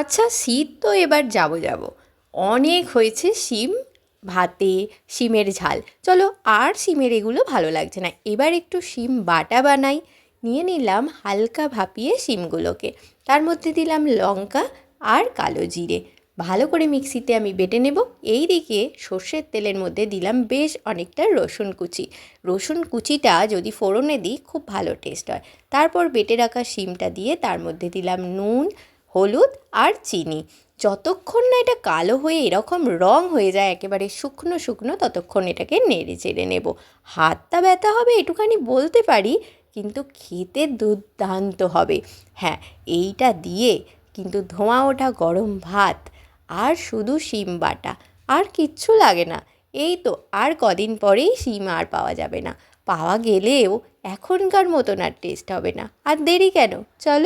আচ্ছা, শীত তো এবার যাব অনেক হয়েছে শিম ভাতে, শিমের ঝাল। চলো, আর শিমের এগুলো ভালো লাগছে না, এবার একটু শিম বাটা বানাই। নিয়ে নিলাম হালকা ভাপিয়ে শিমগুলোকে, তার মধ্যে দিলাম লঙ্কা আর কালো জিরে, ভালো করে মিক্সিতে আমি বেটে নেব। এই দিকে সর্ষের তেলের মধ্যে দিলাম বেশ অনেকটা রসুন কুচি। রসুন কুচিটা যদি ফোড়নে দিই খুব ভালো টেস্ট হয়। তারপর বেটে রাখা শিমটা দিয়ে তার মধ্যে দিলাম নুন, হলুদ আর চিনি। যতক্ষণ না এটা কালো হয়ে এরকম রং হয়ে যায় একেবারে শুকনো শুকনো, ততক্ষণ এটাকে নেড়ে চেড়ে নেব। হাতটা ব্যথা হবে এটুখানি বলতে পারি, কিন্তু খেতে দুর্দান্ত হবে। হ্যাঁ, এইটা দিয়ে কিন্তু ধোঁয়া ওঠা গরম ভাত আর শুধু শিম বাটা, আর কিচ্ছু লাগে না। এই তো আর কদিন পরেই শিম আর পাওয়া যাবে না, পাওয়া গেলেও এখনকার মতন আর টেস্ট হবে না। আর দেরি কেন, চলো।